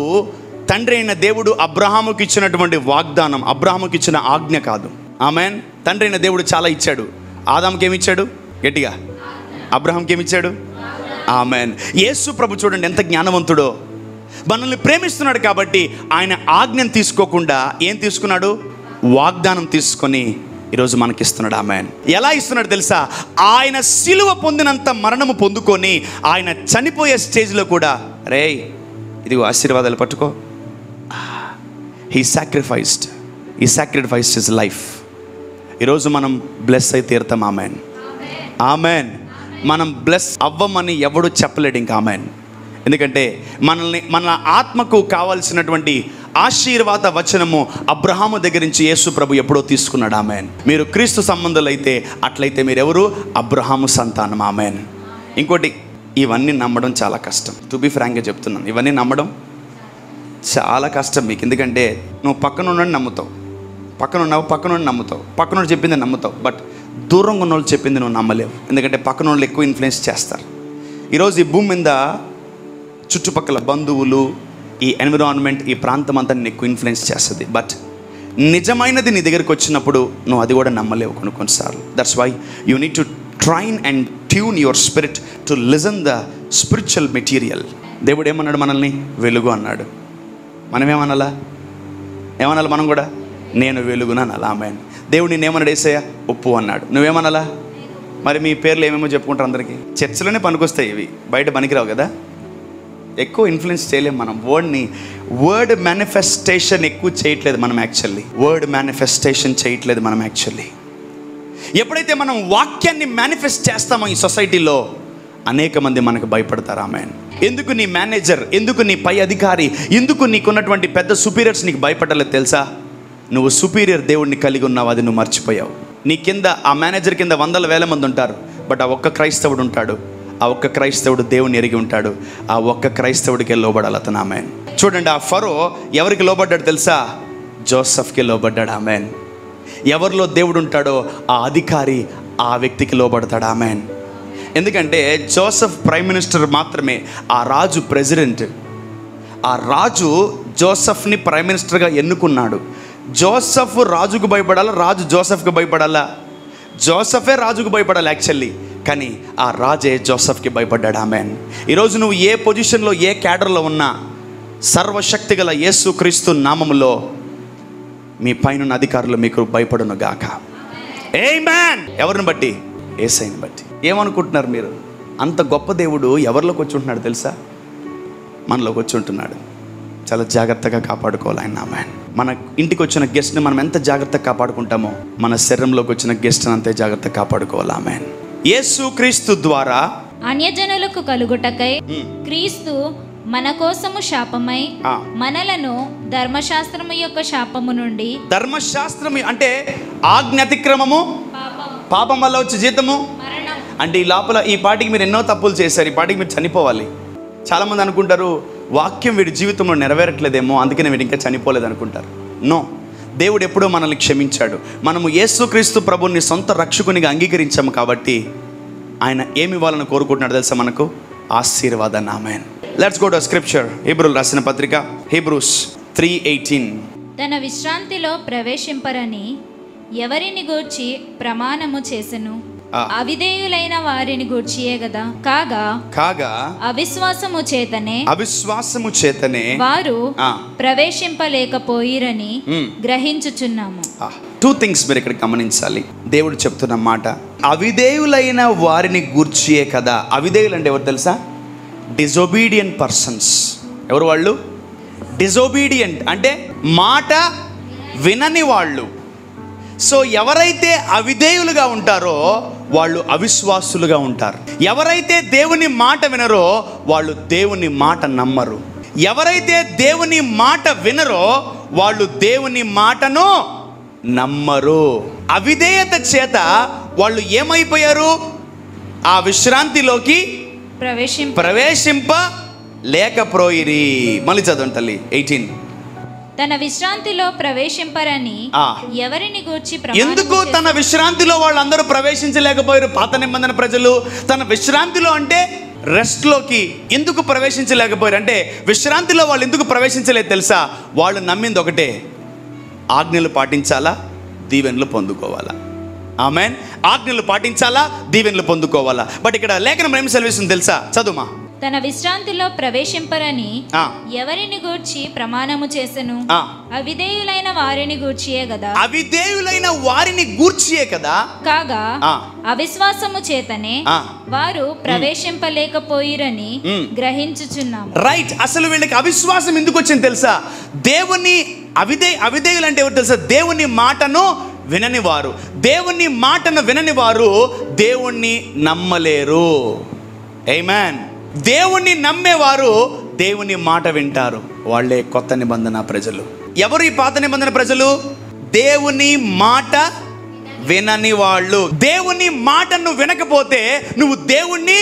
తండ్రి అయిన దేవుడు అబ్రహాముకి ఇచ్చినటువంటి వాగ్దానం, అబ్రహాముకి ఇచ్చిన ఆజ్ఞ కాదు. ఆమేన్. తండ్రి అయిన దేవుడు చాలా ఇచ్చాడు. ఆదాముకి ఏమి ఇచ్చాడు? గట్టిగా. అబ్రహాంకి ఏమి ఇచ్చాడు? ఆమేన్. యేసు ప్రభు చూడండి ఎంత జ్ఞానవంతుడో. మనల్ని ప్రేమిస్తున్నాడు కాబట్టి ఆయన ఆజ్ఞను తీసుకోకుండా ఏం తీసుకున్నాడు? వాగ్దానం తీసుకొని ఈరోజు మనకిస్తున్నాడు. ఆమేన్. ఎలా ఇస్తున్నాడు తెలుసా? ఆయన సిలువ పొందినంత మరణము పొందుకొని ఆయన చనిపోయే స్టేజ్లో కూడా, రే ఇదిగో ఆశీర్వాదాలు పట్టుకో. He sacrificed his life. ఈరోజు మనం బ్లెస్ అయితే తీరుతాం. ఆమేన్. ఆమేన్. మనం బ్లెస్ అవ్వమని ఎవడు చెప్పలేడు ఇంకా. ఆమేన్. ఎందుకంటే మన ఆత్మకు కావాల్సినటువంటి ఆశీర్వాద వచనము అబ్రహాము దగ్గర నుంచి యేసు ప్రభు ఎప్పుడో తీసుకున్నాడు. ఆమేన్. మీరు క్రీస్తు సంబంధులు అయితే అట్లయితే మీరెవరు? అబ్రహాము సంతానం. ఆమేన్. ఇంకోటి, ఇవన్నీ నమ్మడం చాలా కష్టం. టు బి ఫ్రాంక్గా చెప్తున్నాను, ఇవన్నీ నమ్మడం చాలా కష్టం మీకు. ఎందుకంటే నువ్వు పక్కన ఉన్నోడిని నమ్ముతావు, పక్కనోడిని నమ్ముతావు, పక్కనోడు చెప్పింది నమ్ముతావు, బట్ దూరంగా ఉన్న వాళ్ళు చెప్పింది నువ్వు నమ్మలేవు. ఎందుకంటే పక్కన వాళ్ళు ఎక్కువ ఇన్ఫ్లుయెన్స్ చేస్తారు. ఈరోజు ఈ భూమి మీద చుట్టుపక్కల బంధువులు, ఈ ఎన్విరాన్మెంట్, ఈ ప్రాంతం అంతా నేను ఎక్కువ ఇన్ఫ్లుయెన్స్ చేస్తుంది. బట్ నిజమైనది నీ దగ్గరికి వచ్చినప్పుడు నువ్వు అది కూడా నమ్మలేవు కొన్నిసార్లు. That's why you need to train and tune your spirit to listen the spiritual material. దేవుడు ఏమన్నాడు? మనల్ని వెలుగు అన్నాడు. మనమేమనాలా? ఏమనాలి? మనం కూడా నేను వెలుగున అనాలి. ఆమేన్. దేవుడు నేనేమన్నాడు? యేసయ్య ఉప్పు అన్నాడు. నువ్వేమనాలా? మరి మీ పేర్లు ఏమేమో చెప్పుకుంటారు అందరికీ. చర్చలోనే పనికొస్తాయి ఇవి, బయట పనికిరావు కదా. ఎక్కువ ఇన్ఫ్లుయెన్స్ చేయలేము మనం. వర్డ్ మేనిఫెస్టేషన్ ఎక్కువ చేయట్లేదు మనం. వర్డ్ మేనిఫెస్టేషన్ చేయట్లేదు మనం. ఎప్పుడైతే మనం వాక్యాన్ని మేనిఫెస్ట్ చేస్తామో ఈ సొసైటీలో అనేక మంది మనకు భయపడతారు. ఆమేన్. ఎందుకు నీ మేనేజర్, ఎందుకు నీ పై అధికారి, ఎందుకు నీకున్నటువంటి పెద్ద సుపీరియర్స్ నీకు భయపడలేదు తెలుసా? నువ్వు సుపీరియర్ దేవుడిని కలిగి ఉన్నావు, అది నువ్వు మర్చిపోయావు. నీ కింద ఆ మేనేజర్ కింద వందల వేల మంది ఉంటారు, బట్ ఆ ఒక్క క్రైస్తవుడు ఉంటాడు. ఆ ఒక్క క్రైస్తవుడు దేవుని ఎరిగి ఉంటాడు. ఆ ఒక్క క్రైస్తవుడికే లోబడాలి అతను. ఆమేన్. చూడండి, ఆ ఫరో ఎవరికి లోబడ్డాడు తెలుసా? జోసెఫ్కి లోబడ్డాడు. ఆమేన్. ఎవరిలో దేవుడు ఉంటాడో ఆ అధికారి ఆ వ్యక్తికి లోబడతాడు. ఆమేన్. ఎందుకంటే జోసెఫ్ ప్రైమ్ మినిస్టర్ మాత్రమే, ఆ రాజు ప్రెసిడెంట్. ఆ రాజు జోసెఫ్ని ప్రైమ్ మినిస్టర్గా ఎన్నుకున్నాడు. జోసెఫ్ రాజుకు భయపడాలా? రాజు జోసెఫ్కి భయపడాలా? జోసెఫే రాజుకు భయపడాలి యాక్చువల్లీ, కానీ ఆ రాజే జోసెఫ్కి భయపడ్డాడు. ఆమేన్. ఈరోజు నువ్వు ఏ పొజిషన్లో, ఏ క్యాడర్లో ఉన్నా సర్వశక్తి గల యేసు క్రీస్తు నామములో మీ పైన అధికారులు మీకు భయపడును గాక. ఆమేన్. ఎవరిని బట్టి? యేసయ్యని బట్టి. ఏమనుకుంటున్నారు మీరు? అంత గొప్ప దేవుడు ఎవరిలోకి వచ్చి ఉంటున్నాడు తెలుసా? మనలోకి వచ్చి ఉంటున్నాడు. చాలా జాగ్రత్తగా కాపాడుకోవాలి ఆయన. ఆమేన్. మన ఇంటికి వచ్చిన గెస్ట్ని మనం ఎంత జాగ్రత్తగా కాపాడుకుంటామో మన శరీరంలోకి వచ్చిన గెస్ట్ని అంతే జాగ్రత్తగా కాపాడుకోవాలి. ఆమేన్. యేసు క్రీస్తు ద్వారా అన్యజనులకు కలుగుటకై క్రీస్తు మన కోసము శాపమై మనలను ధర్మశాస్త్రము యొక్క శాపము నుండి, ధర్మశాస్త్రం అంటే ఆజ్ఞాతిక్రమము, పాపం వల్ల వచ్చే జీతము మరణం. అంటే ఈ లోపల ఈ పాటికి మీరు ఎన్నో తప్పులు చేశారు, ఈ పాటికి మీరు చనిపోవాలి. చాలామంది అనుకుంటారు వాక్యం వీడి జీవితంలో నెరవేరట్లేదేమో అందుకనే వీడు ఇంకా చనిపోలేదు అనుకుంటారు. నో, దేవుడు ఎప్పుడో మనల్ని క్షమించాడు. మనము యేసుక్రీస్తు ప్రభుని సొంత రక్షకునిగా అంగీకరించాము కాబట్టి ఆయన ఏమి ఇవ్వాలని కోరుకుంటున్నాడు తెలుసా? మనకు ఆశీర్వాదాన్ని. ఆమేన్. Let's go to scripture. హీబ్రూలు రాసిన పత్రిక హీబ్రూస్ 3:18. తన విశ్రాంతిలో ప్రవేశింపరని ఎవరిని గూర్చి ప్రమాణము చేసెను? అవిధేయులైన వారిని గూర్చియే గదా. కాగా అవిశ్వాసము చేతనే వారు ప్రవేశింపలేకపోయిరని గ్రహించుచున్నాము. 2 things మీరు ఇక్కడ గమనించాలి. దేవుడు చెప్తున్న మాట అవిధేయులైన వారిని గూర్చియే కదా. అవిధేయులు అంటే ఎవరు తెలుసా? Disobedient persons. ఎవరు వాళ్ళు? డిజోబీడియంట్ అంటే మాట వినని వాళ్ళు. సో ఎవరైతే అవిధేయులుగా ఉంటారో వాళ్ళు అవిశ్వాసులుగా ఉంటారు. ఎవరైతే దేవుని మాట వినరో వాళ్ళు దేవుని మాట నమ్మరు. ఎవరైతే దేవుని మాట వినరో వాళ్ళు దేవుని మాటను నమ్మరు. అవిధేయత చేత వాళ్ళు ఏమైపోయారు? ఆ విశ్రాంతిలోకి ప్రవేశింప లేకపోయిరి. మళ్ళీ చదవండి తల్లి 18. తన విశ్రాంతిలో ప్రవేశింపరని ఎవరిని గూర్చి ఎందుకు తన విశ్రాంతిలో వాళ్ళందరూ ప్రవేశించలేకపోయారు? పాత నిబంధన ప్రజలు తన విశ్రాంతిలో అంటే రెస్ట్ లోకి ఎందుకు ప్రవేశించలేకపోయారు అంటే విశ్రాంతిలో వాళ్ళు ఎందుకు ప్రవేశించలేదు తెలుసా? వాళ్ళు నమ్మింది ఒకటే, ఆజ్ఞలు పాటించాలా, దీవెనలు పొందుకోవాలా. ఆమేన్. ఆజ్ఞలు పాటించాలా, దీవెనలు పొందుకోవాలా. బట్ ఇక్కడ లేఖనం ఏం సెలవిస్తుంది తెలుసా? చదువుమా. తన విశ్రాంతిలో ప్రవేశింపరని ఎవరిని గూర్చి ప్రమాణము చేసెను? అవిధేయులైన వారిని గూర్చియే కదా. అవిధేయులైన వారిని గూర్చియే కదా. కాగా అవిశ్వాసము చేతనే వారు ప్రవేశింపలేకపోయిరని గ్రహించుచున్నాము. రైట్. అసలు వీళ్ళకి అవిశ్వాసం ఎందుకు వచ్చింది తెలుసా? దేవుని అవిధేయులు అంటే ఎవరు తెలుసా? దేవుని మాటను వినని వారు. దేవుని మాటను వినని వారు దేవుణ్ణి నమ్మలేరు. ఆమేన్. దేవుణ్ణి నమ్మేవారు దేవుని మాట వింటారు. వాళ్ళే కొత్త నిబంధన ప్రజలు. ఎవరు ఈ పాత నిబంధన ప్రజలు? దేవుని మాట వినని వాళ్ళు. దేవుని మాటను వినకపోతే నువ్వు దేవుణ్ణి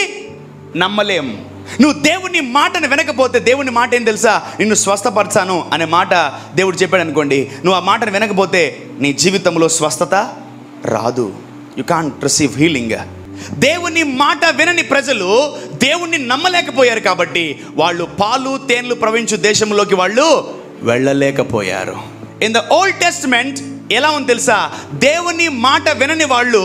నమ్మలేము. నువ్వు దేవుని మాటను వినకపోతే దేవుని మాట ఏం తెలుసా? నిన్ను స్వస్థపరచాను అనే మాట దేవుడు చెప్పాడు అనుకోండి, నువ్వు ఆ మాటను వినకపోతే నీ జీవితంలో స్వస్థత రాదు. You can't receive healing. దేవుని మాట వినని ప్రజలు దేవుణ్ణి నమ్మలేకపోయారు కాబట్టి వాళ్ళు పాలు తేనెలు ప్రవహించు దేశంలోకి వాళ్ళు వెళ్ళలేకపోయారు. ఇన్ ద ఓల్డ్ టెస్టమెంట్ ఎలా ఉంది తెలుసా? దేవుని మాట వినని వాళ్ళు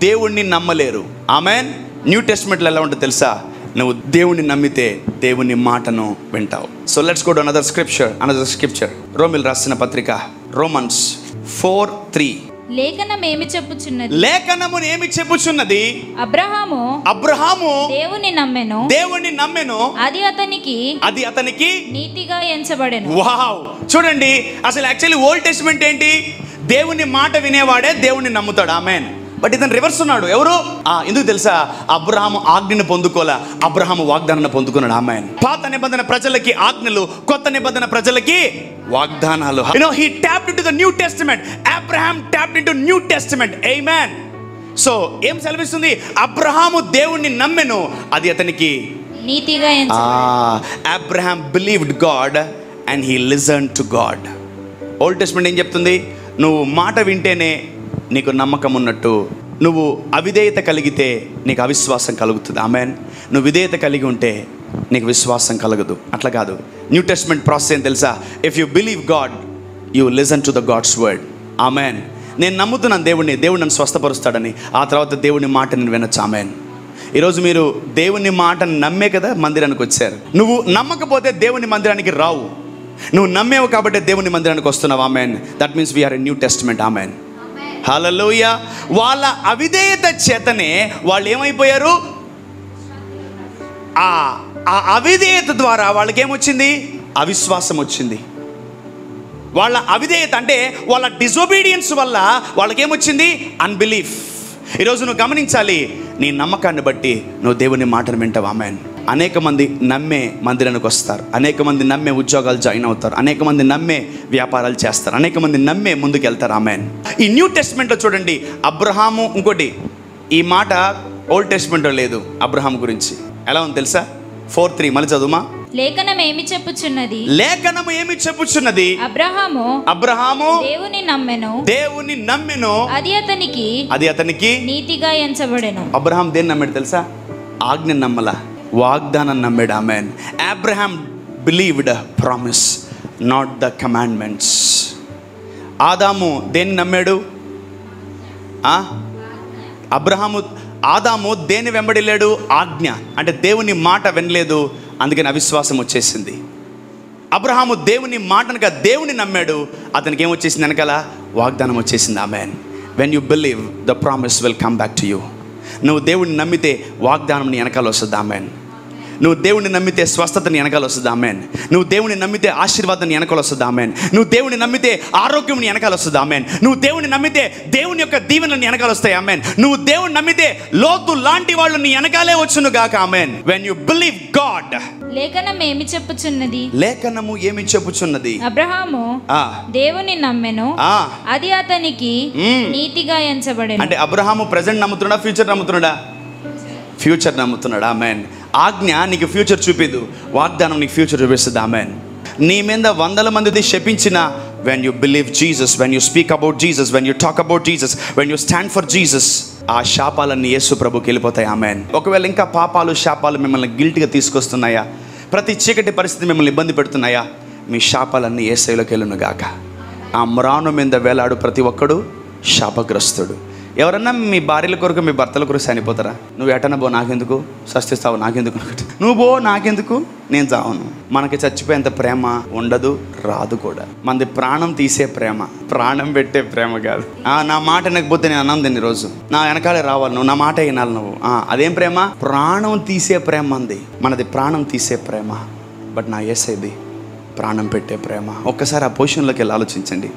దేవుణ్ణి నమ్మలేరు. ఆమేన్. న్యూ టెస్టమెంట్లో ఎలా ఉంటుంది తెలుసా? నువ్వు దేవుణ్ణి నమ్మితే దేవుని మాటను వింటావు. So let's go to another scripture. రోమిల్ రాసిన పత్రిక రోమన్స్ 4:3. లేఖనం ఏమి చెప్పుచున్నది? అబ్రహాము దేవుని నమ్మెను, అది అతనికి నీతిగా ఎంచబడెను. వావ్. చూడండి, అసలు యాక్చువల్లీ ఓల్డ్ టెస్టమెంట్ ఏంటి? దేవుని మాట వినేవాడే దేవుణ్ణి నమ్ముతాడు. ఆమేన్. బట్ ఇతను రివర్స్ ఉన్నాడు. ఎవరు? ఎందుకు తెలుసా? అబ్రహాము ఆజ్ఞను పొందుకోలే, అబ్రహాము వాగ్దానాన్ని పొందుకున్నాడు. ఆమేన్. పాత నిబంధన ప్రజలకి ఆజ్ఞలు, కొత్త నిబంధన ప్రజలకి వాగ్దానాలు. You know, he tapped into the New Testament. Abraham tapped into New Testament. Amen. So ఏం సెలవిస్తుంది? అబ్రహాము దేవుణ్ణి నమ్మెను, అది అతనికి నీతిగా ఎంచబడెను. Abraham believed God and he listened to God. Old Testament ఏం చెప్తుంది? నువ్వు మాట వింటేనే నీకు నమ్మకం ఉన్నట్టు. నువ్వు అవిధేయత కలిగితే నీకు అవిశ్వాసం కలుగుతుంది. ఆమేన్. నువ్వు విధేయత కలిగి ఉంటే నీకు విశ్వాసం కలగదు. అట్లా కాదు. న్యూ టెస్టమెంట్ ప్రాసెస్ ఏం తెలుసా? If you believe God, you listen to the God's word. ఆమేన్. నేను నమ్ముతున్నాను దేవుడు నన్ను స్వస్థపరుస్తాడని, ఆ తర్వాత దేవుని మాట నేను వినొచ్చు. ఆమేన్. ఈరోజు మీరు దేవుని మాటను నమ్మే కదా మందిరానికి వచ్చారు. నువ్వు నమ్మకపోతే దేవుని మందిరానికి రావు. నువ్వు నమ్మేవు కాబట్టి దేవుని మందిరానికి వస్తున్నావు. ఆమేన్. That means we are a New Testament. ఆమేన్. హల్లెలూయా. వాళ్ళ అవిధేయత చేతనే వాళ్ళు ఏమైపోయారు? ఆ అవిధేయత ద్వారా వాళ్ళకి ఏమొచ్చింది? అవిశ్వాసం వచ్చింది. వాళ్ళ అవిధేయత అంటే వాళ్ళ డిజొబీడియన్స్ వల్ల వాళ్ళకేమొచ్చింది? అన్బిలీఫ్. ఈరోజు నువ్వు గమనించాలి, నీ నమ్మకాన్ని బట్టి నువ్వు దేవుని మాటను వింటావు. ఆమేన్. అనేక మంది నమ్మే మందిరానికి వస్తారు, అనేక మంది నమ్మే ఉద్యోగాలు జాయిన్ అవుతారు, అనేక మంది నమ్మే వ్యాపారాలు చేస్తారు, అనేక మంది నమ్మే ముందుకు వెళ్తారు. ఆమేన్. ఈ న్యూ టెస్ట్మెంట్లో చూడండి, అబ్రహాము, ఇంకోటి ఈ మాట ఓల్డ్ టెస్ట్మెంట్లో లేదు అబ్రహాం గురించి. ఎలా ఉంది తెలుసా? 4:3 మళ్ళీ చదువుమా. లేఖనం ఏమి చెప్పుచున్నది? లేఖనము ఏమి చెప్పుచున్నది? అబ్రహాము దేవుని నమ్మెను, అది అతనికి నీతిగా ఎంచబడెను. అబ్రహాం దేన్ని నమ్మాడు తెలుసా? ఆజ్ఞ నమ్మల, వాగ్దానం నమ్మాడు. ఆమేన్. Abraham believed promise, not the commandments. Adam దేన్ని నమ్మాడు? ఆదాము దేని వెంబడిలేడు? ఆజ్ఞ, అంటే దేవుని మాట వినలేదు, అందుకని అవిశ్వాసం వచ్చేసింది. అబ్రహాము దేవుని మాటనక దేవుని నమ్మాడు, అతనికి ఏమొచ్చేసింది? వెనకాల వాగ్దానం వచ్చేసింది. ఆమేన్. When you believe the promise will come back to you. నువ్వు దేవుడిని నమ్మితే వాగ్దానం నీ వెనకాల వస్తుంది. ఆమేన్. నువ్వు దేవుని నమ్మితే స్వస్థతని వెనకాల వస్తుంది. ఆమేన్. నువ్వు దేవుని నమ్మితే ఆశీర్వాదాన్ని వెనకాల వస్తుంది. ఆమేన్. నువ్వు దేవుని నమ్మితే ఆరోగ్యం వెనకాల వస్తుంది. ఆమేన్. నువ్వు దేవుని నమ్మితే దేవుని యొక్క దీవెనలు వెనకాల వస్తాయి. ఆమేన్. నువ్వు దేవుని నమ్మితే లోతు లాంటి వాళ్ళు నీ వెనకాలే వచ్చును గాక. ఆమేన్. When you believe God. లేఖనం ఏమి చెప్పుచున్నది? లేఖనము ఏమి చెప్పుచున్నది? అబ్రహాము దేవుని నమ్మెను, అది అతనికి నీతిగా ఎంచబడెను. అంటే అబ్రహాము ప్రెజెంట్ నమ్ముతున్నాడా, ఫ్యూచర్ నమ్ముతున్నాడా? ఫ్యూచర్ నమ్ముతున్నాడు. ఆమేన్. ఆజ్ఞ నీకు ఫ్యూచర్ చూపిదు, వాగ్దానం నీకు ఫ్యూచర్ చూపిస్తుంది. ఆమేన్. నీ మీద 100 మందిది శపించిన, when you believe Jesus, when you speak about Jesus, when you talk about Jesus, when you stand for Jesus, ఆ శాపాలన్నీ యేసు ప్రభుకి వెళ్ళిపోతాయి. ఆమేన్. ఒకవేళ ఇంకా పాపాలు శాపాలు మిమ్మల్ని గిల్ట్గా తీసుకొస్తున్నాయా, ప్రతి చీకటి పరిస్థితి మిమ్మల్ని ఇబ్బంది పెడుతున్నాయా, మీ శాపాలన్నీ యేసయ్యలోకి వెళ్ళును గాక. ఆ మ్రాను మీద వేలాడు ప్రతి ఒక్కడు శాపగ్రస్తుడు. ఎవరన్నా మీ భార్యల కొరకు మీ భర్తల కొరకు చనిపోతారా? నువ్వు ఎటన బో, నాకెందుకు, సస్తిస్తావు, నాకెందుకు, నువ్వు బో, నాకెందుకు, నేను చావను. మనకి చచ్చిపోయేంత ప్రేమ ఉండదు, రాదు కూడా. మనది ప్రాణం తీసే ప్రేమ, ప్రాణం పెట్టే ప్రేమ కాదు. నా మాట వినకపోతే నేను అన్నం తిని రోజు నా వెనకాలే రావాలి, నువ్వు నా మాట వినాలి నువ్వు. అదేం ప్రేమ? ప్రాణం తీసే ప్రేమ మంది. మనది ప్రాణం తీసే ప్రేమ, బట్ నా యేసయ్యది ప్రాణం పెట్టే ప్రేమ. ఒక్కసారి ఆ పొజిషన్లోకి వెళ్ళి ఆలోచించండి,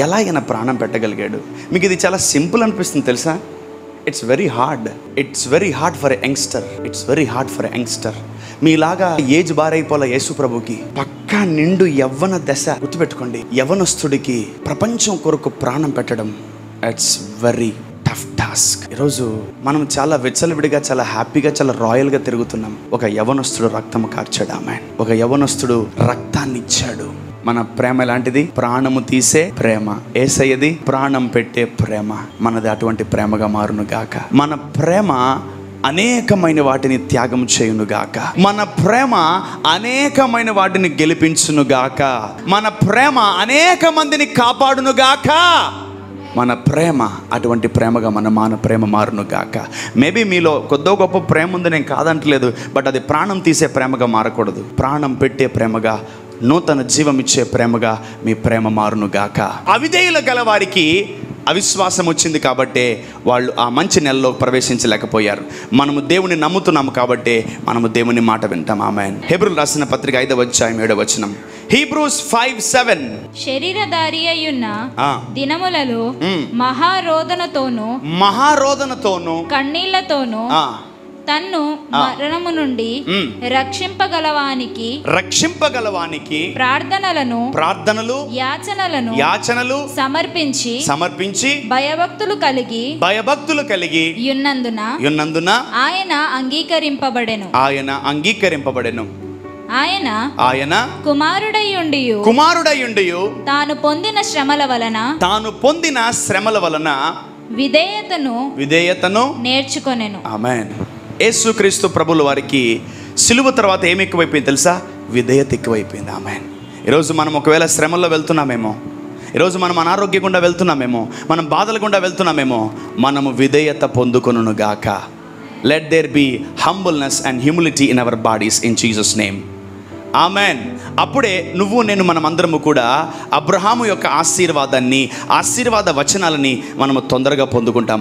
ఎలా ఆయన ప్రాణం పెట్టగలిగాడు. మీకు ఇది చాలా సింపుల్ అనిపిస్తుంది తెలుసా? It's very hard for a youngster. It's very hard for a youngster. మీలాగా ఏజ్ బారైపోలే యేసు ప్రభుకి. పక్కా నిండు యవ్వన దశ, గుర్తుపెట్టుకోండి, యవ్వనస్తుడికి ప్రపంచం కొరకు ప్రాణం పెట్టడం ఇట్స్ వెరీ టఫ్ టాస్క్. ఈరోజు మనం చాలా విచ్చలవిడిగా, చాలా హ్యాపీగా, చాలా రాయల్గా తిరుగుతున్నాం. ఒక యవ్వనస్తుడు రక్తం కార్చాడు. ఆమేన్. ఒక యవ్వనస్తుడు రక్తాన్ని ఇచ్చాడు. మన ప్రేమ ఎలాంటిది? ప్రాణము తీసే ప్రేమ. యేసయ్యది ప్రాణం పెట్టే ప్రేమ. మనది అటువంటి ప్రేమగా మారును గాక. మన ప్రేమ అనేకమైన వాటిని త్యాగం చేయును గాక. మన ప్రేమ అనేకమైన వాటిని గెలిపించును గాక. మన ప్రేమ అనేక మందిని కాపాడును గాక. మన ప్రేమ అటువంటి ప్రేమగా మన ప్రేమ మారును గాక. మేబీ మీలో కొద్దో గొప్ప ప్రేమ ఉంది, నేను కాదంటలేదు, బట్ అది ప్రాణం తీసే ప్రేమగా మారకూడదు. ప్రాణం పెట్టే ప్రేమగా, నూతన జీవం ఇచ్చే ప్రేమగా మీ ప్రేమ మారును గాక. అవిధేయుల గల వారికి అవిశ్వాసం వచ్చింది కాబట్టే వాళ్ళు ఆ మంచి నెలలో ప్రవేశించలేకపోయారు. మనము దేవుని నమ్ముతున్నాము కాబట్టే మనము దేవుని మాట వింటాం. ఆమేన్. హెబ్రీయులకు రాసిన పత్రిక 5వ అధ్యాయం 7వ వచనం. Hebrews 5:7. శరీరధారి అయ్యున్న దినములలో మహారోదనతోను కన్నీళ్లతోను తన్ను మరణము నుండి రక్షింపగలవానికి ప్రార్థనలు యాచనలు సమర్పించి భయభక్తులు కలిగి యున్నందున ఆయన అంగీకరింపబడెను. ఆయన కుమారుడయ్యుండియు తాను పొందిన శ్రమల వలన విధేయతను నేర్చుకొనెను. ఆమేన్. యేసుక్రీస్తు ప్రభుల వారికి సిలువ తర్వాత ఏమి ఎక్కువైపోయింది తెలుసా? విధేయత ఎక్కువైపోయింది. ఆమేన్. ఈరోజు మనం ఒకవేళ శ్రమల్లో వెళ్తున్నామేమో, ఈరోజు మనం అనారోగ్య గుండా వెళ్తున్నామేమో, మనం బాధల గుండా వెళ్తున్నామేమో, మనము విధేయత పొందుకొనును గాక. Let there be humbleness and humility in our bodies in Jesus name. Amen. అప్పుడే నువ్వు నేను మనమందరము కూడా అబ్రహాము యొక్క ఆశీర్వాద వచనాలని మనము తొందరగా పొందుకుంటాం.